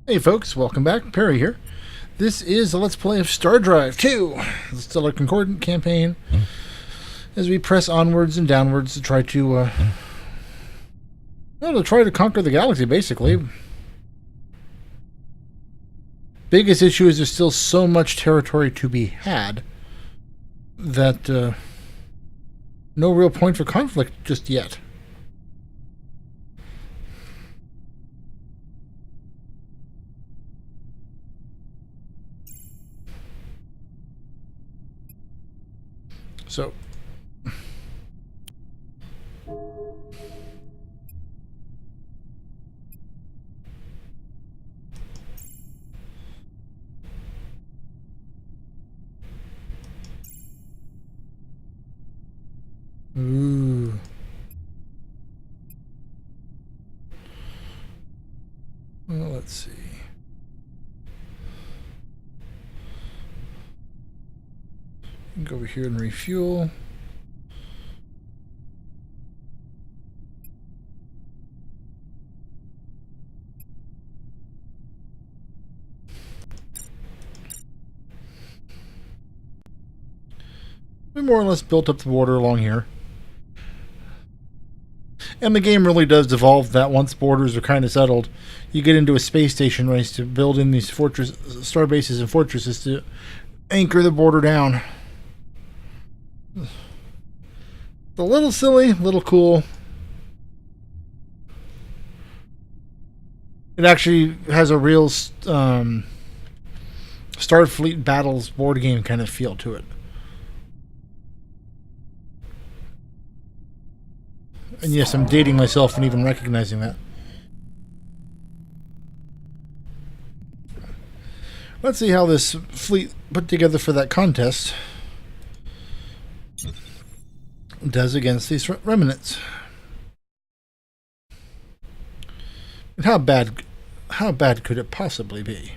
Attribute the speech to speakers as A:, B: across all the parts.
A: Hey folks, welcome back. Peri here. This is a Let's Play of StarDrive 2, the Stellar Concordant campaign, as we press onwards and downwards to try to, conquer the galaxy, basically. Biggest issue is there's still so much territory to be had that no real point for conflict just yet. So, ooh. Well, let's see. Go over here and refuel. We more or less built up the border along here. And the game really does evolve that once borders are kind of settled, you get into a space station race to build in these star bases and fortresses to anchor the border down. A little silly, a little cool. It actually has a real Starfleet Battles board game kind of feel to it. And yes, I'm dating myself and even recognizing that. Let's see how this fleet put together for that contest does against these remnants. And how bad could it possibly be?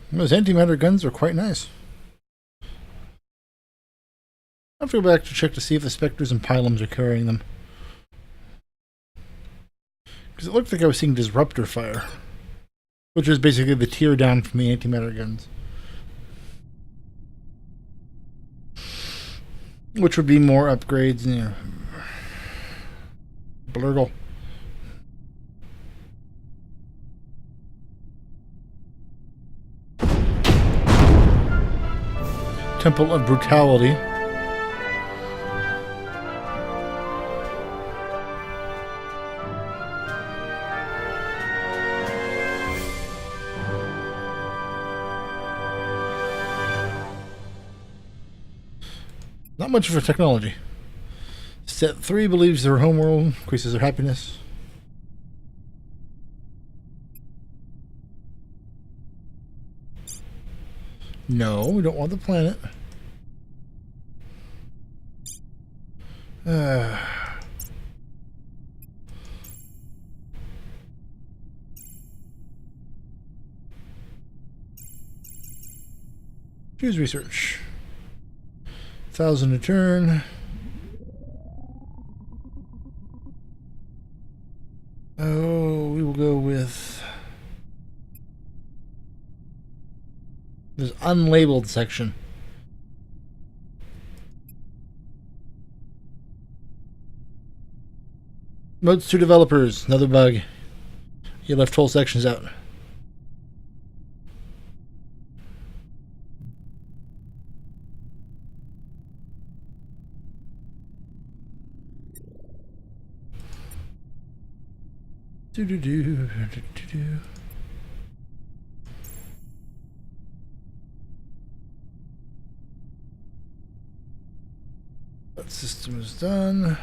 A: Those antimatter guns are quite nice. I have to go back to check to see if the specters and pylons are carrying them. Because it looked like I was seeing disruptor fire, which is basically the tear down from the antimatter guns. Which would be more upgrades, you know. Blurgle. Temple of Brutality. Not much of a technology. Set 3 believes their homeworld increases their happiness. No, we don't want the planet. Choose research. 1,000 a turn. Oh, we will go with this unlabeled section. Modes to developers. Another bug. You left whole sections out. Do. That system is done.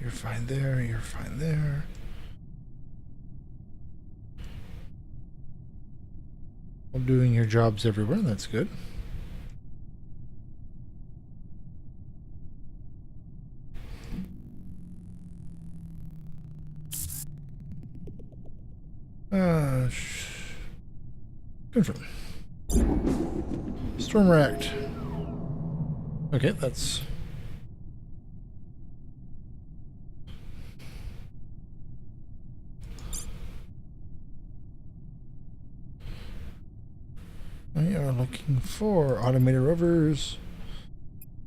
A: You're fine there. You're fine there. Well, doing your jobs everywhere. That's good. Confirm. Storm react. Okay, that's... We are looking for automated rovers,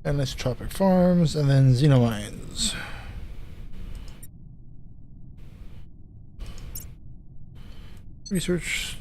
A: anisotropic farms, and then xenomines. Research.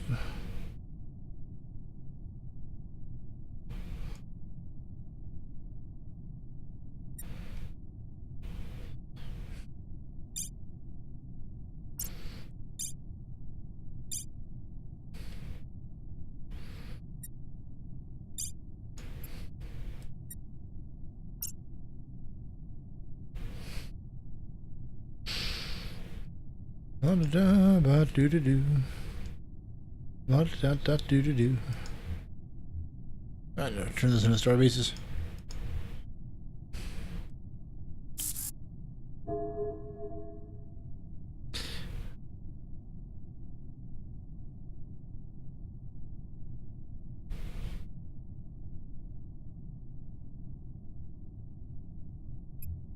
A: La da da ba do do do. La da da do do do. I know. Turn this into star bases.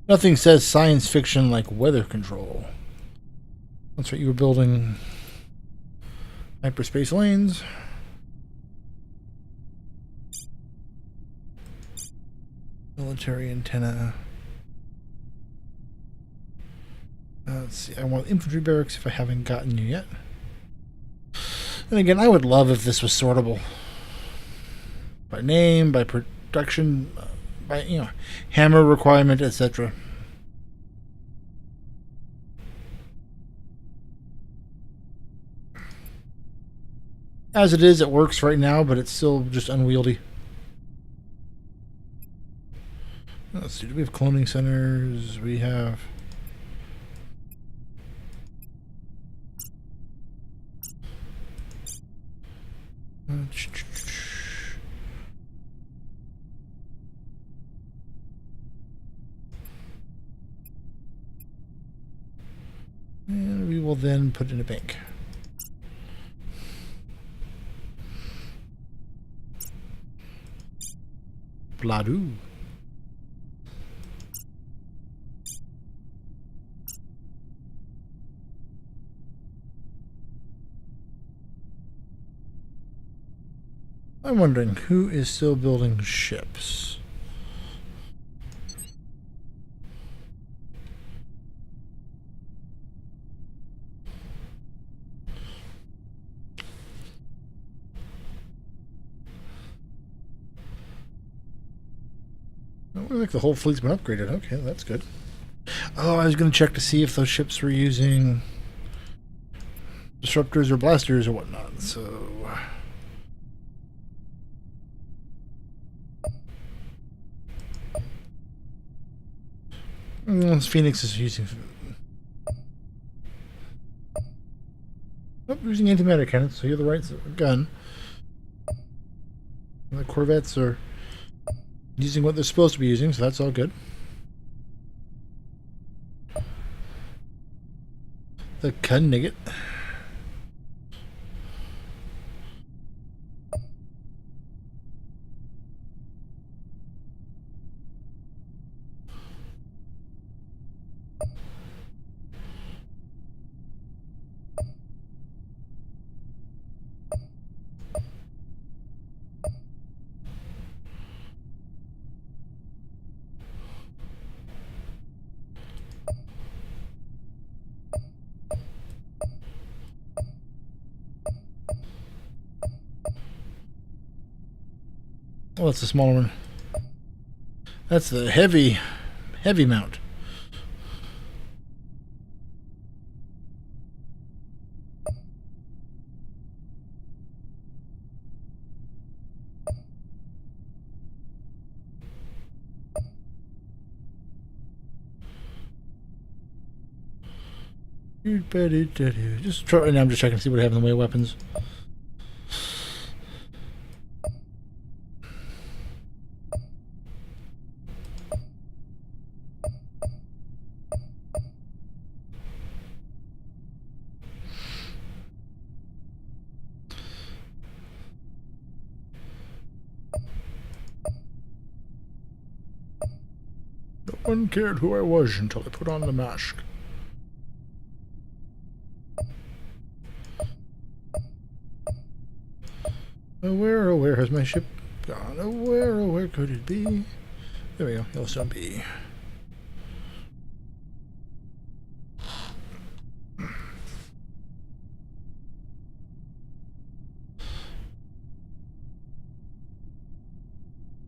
A: Nothing says science fiction like weather control. That's right, you were building hyperspace lanes. Military antenna. Let's see, I want infantry barracks if I haven't gotten you yet. And again, I would love if this was sortable. By name, by production, by, you know, hammer requirement, etc. As it is, it works right now, but it's still just unwieldy. Let's see, do we have cloning centers? We have... And we will then put in a bank. Bladoo. I'm wondering who is still building ships. It looks like the whole fleet's been upgraded. Okay, that's good. Oh, I was going to check to see if those ships were using disruptors or blasters or whatnot. So... Phoenix is using... Oh, using antimatter cannons, so you have the right gun. And the Corvettes are using what they're supposed to be using, so that's all good. The Cunnigat. Oh, that's the smaller one. That's the heavy mount. Just try right now. I'm just checking to see what I have in the way of weapons. No one cared who I was until I put on the mask. Oh, where has my ship gone? Oh, where could it be? There we go, Yellowstone B.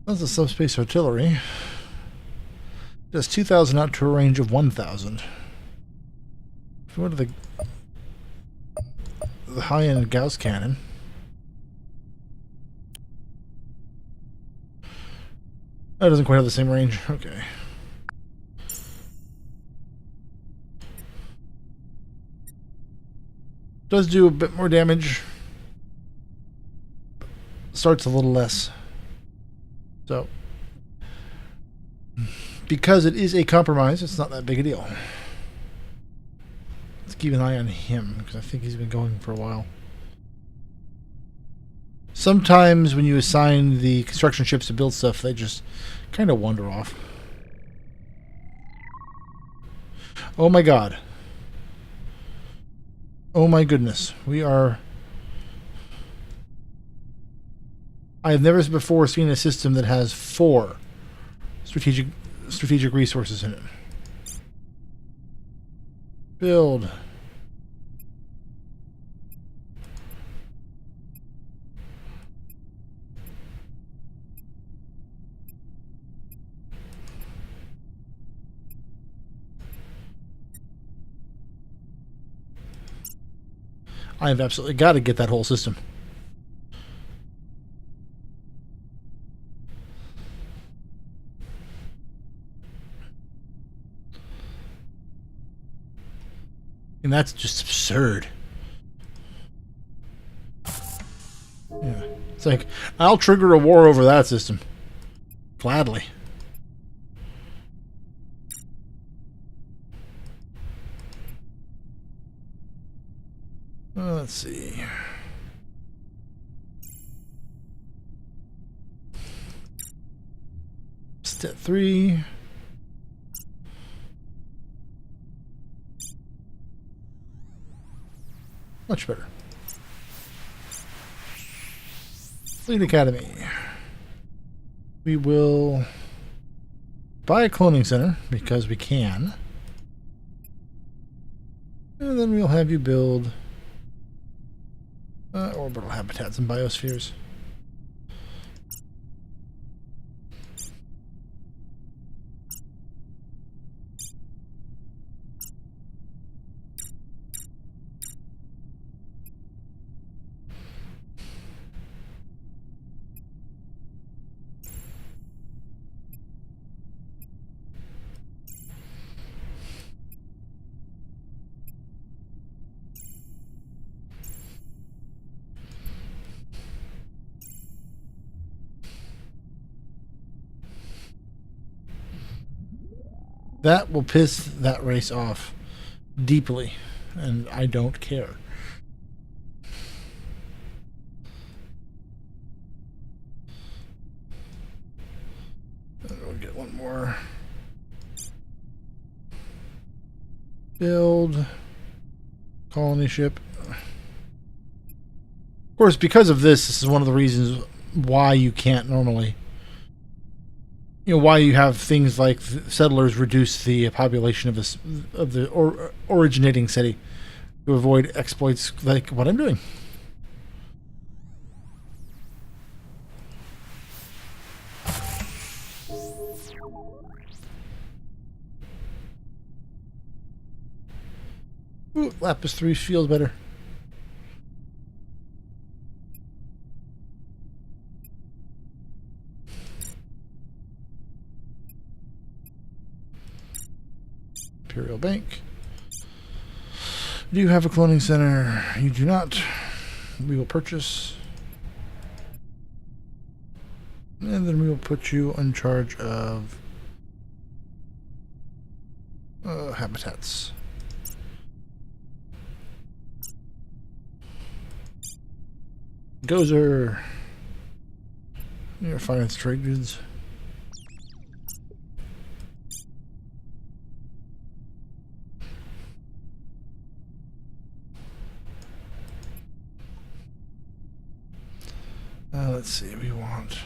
A: That's the subspace artillery. Does 2,000 out to a range of 1,000. What are the high-end Gauss cannon? That doesn't quite have the same range. Okay. Does do a bit more damage. Starts a little less. So, because it is a compromise, it's not that big a deal. Let's keep an eye on him, because I think he's been going for a while. Sometimes when you assign the construction ships to build stuff, they just kind of wander off. Oh my god. Oh my goodness. We are... I have never before seen a system that has 4 strategic resources in it. Build. I've absolutely got to get that whole system. And that's just absurd. Yeah. It's like, I'll trigger a war over that system. Gladly. Let's see. Step 3. Much better. Fleet Academy. We will buy a cloning center because we can. And then we'll have you build orbital habitats and biospheres. That will piss that race off deeply, and I don't care. We'll get one more. Build colony ship. Of course, because of this is one of the reasons why you can't normally, why you have things like settlers reduce the population of the originating city to avoid exploits like what I'm doing. Ooh, Lapis 3 feels better. Imperial Bank. Do you have a cloning center? You do not. We will purchase. And then we will put you in charge of habitats. Gozer. Your finance trade goods. Let's see, we want.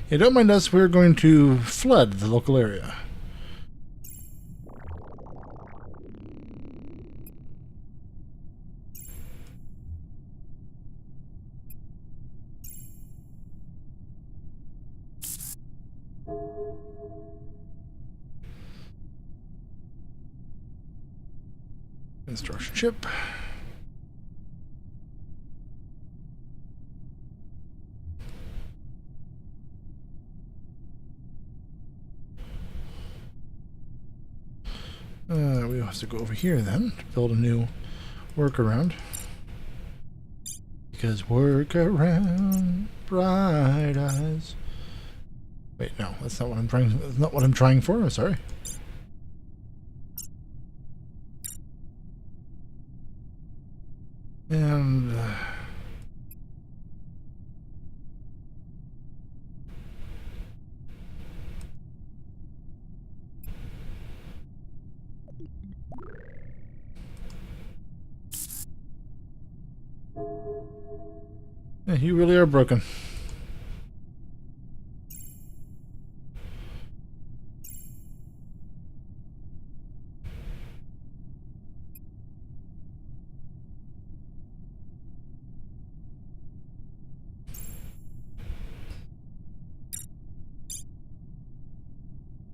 A: Yeah, don't mind us, we're going to flood the local area. Instruction chip. We'll have to go over here then to build a new workaround. Because workaround, bright eyes. Wait, no, that's not what I'm trying. That's not what I'm trying for. I'm sorry. And yeah, you really are broken.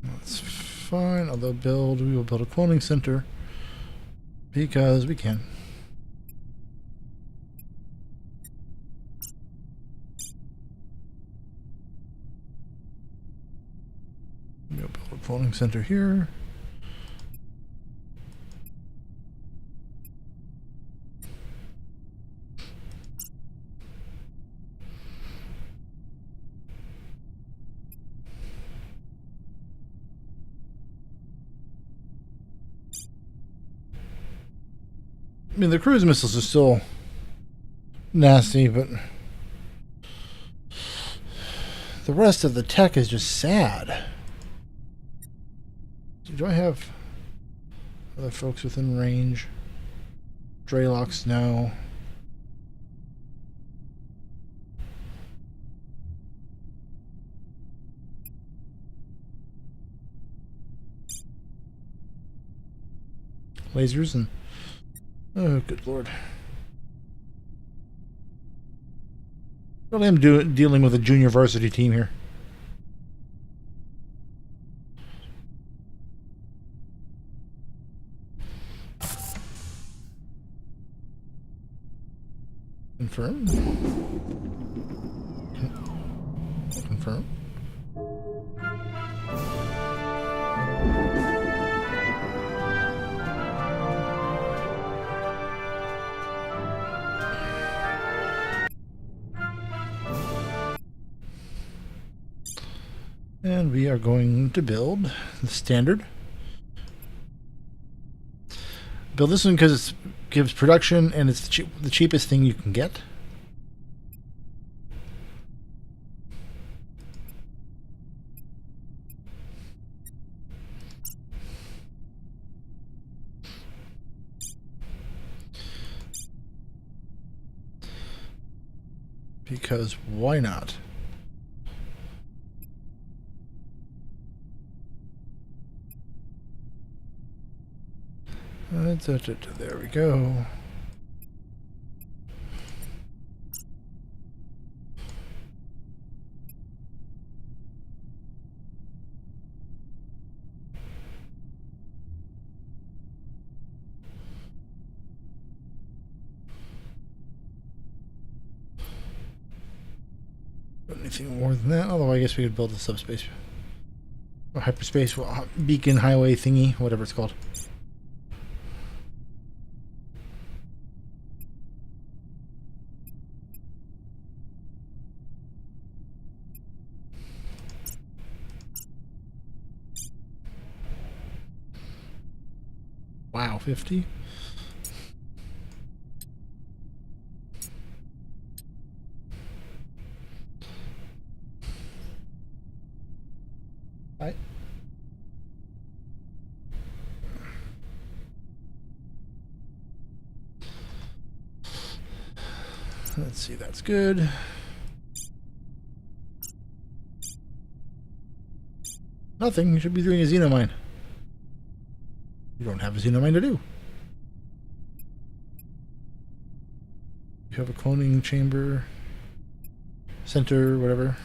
A: That's fine. Although we will build a cloning center because we can. We'll build a cloning center here. I mean, the cruise missiles are still nasty, but the rest of the tech is just sad. Do I have other folks within range? Draylocks, no. Lasers and... Oh, good lord. Really am dealing with a junior varsity team here. Confirm. Confirm. And we are going to build the standard. Build this one because it gives production and it's the cheapest thing you can get. Because why not? There we go. Anything more than that? Although I guess we could build a subspace. Or hyperspace beacon highway thingy, whatever it's called. Wow, 50. Right. Let's see, that's good. Nothing, you should be doing a xenomine. You don't have a xenomine to do. You have a cloning chamber, center, whatever.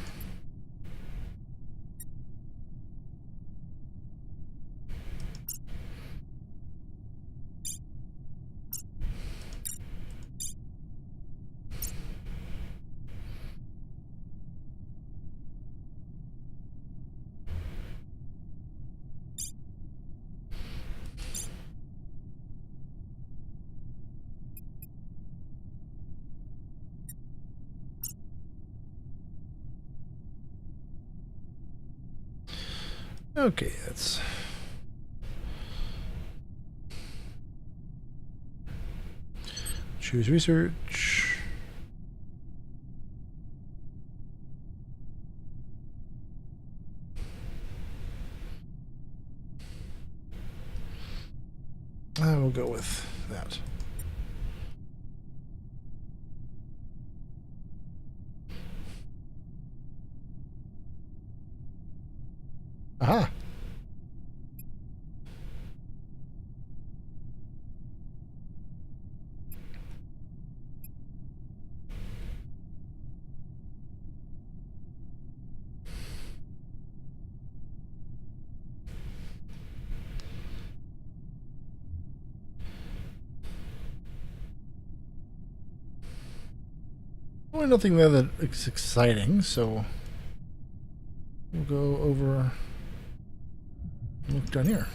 A: Okay, that's... Choose research. I will go with that. Aha! Well, nothing there that is exciting, so we'll go over and look down here.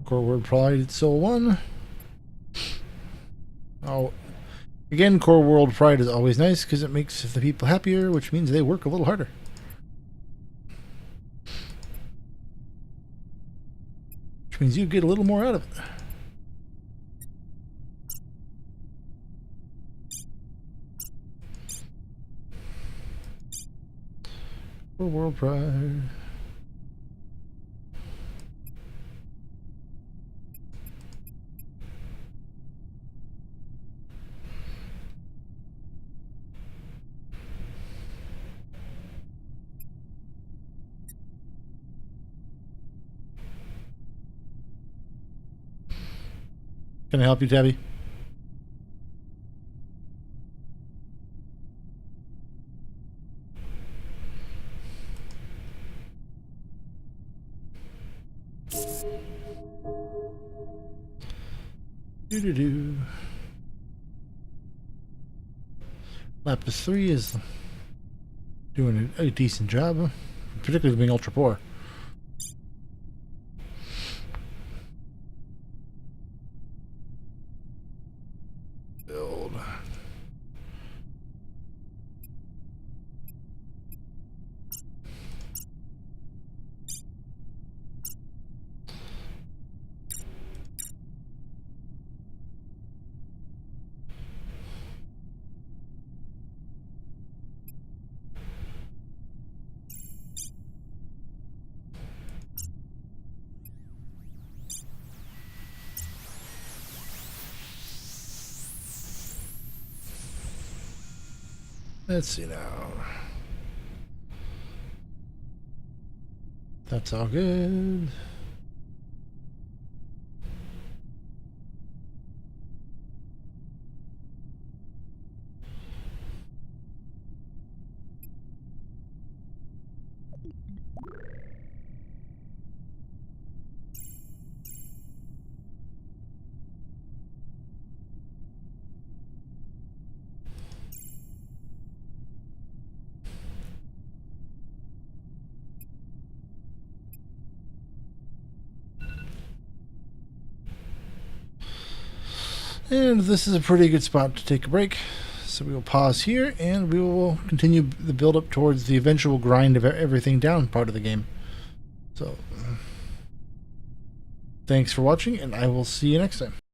A: Core World Pride Soul 1. Oh, again, Core World Pride is always nice because it makes the people happier, which means they work a little harder. Which means you get a little more out of it. Core World Pride. Can I help you, Tabby? Do. Lapis 3 is doing a decent job, particularly being ultra poor. Build. Let's see now. That's all good. And this is a pretty good spot to take a break. So we will pause here and we will continue the build up towards the eventual grind of everything down part of the game. So thanks for watching, and I will see you next time.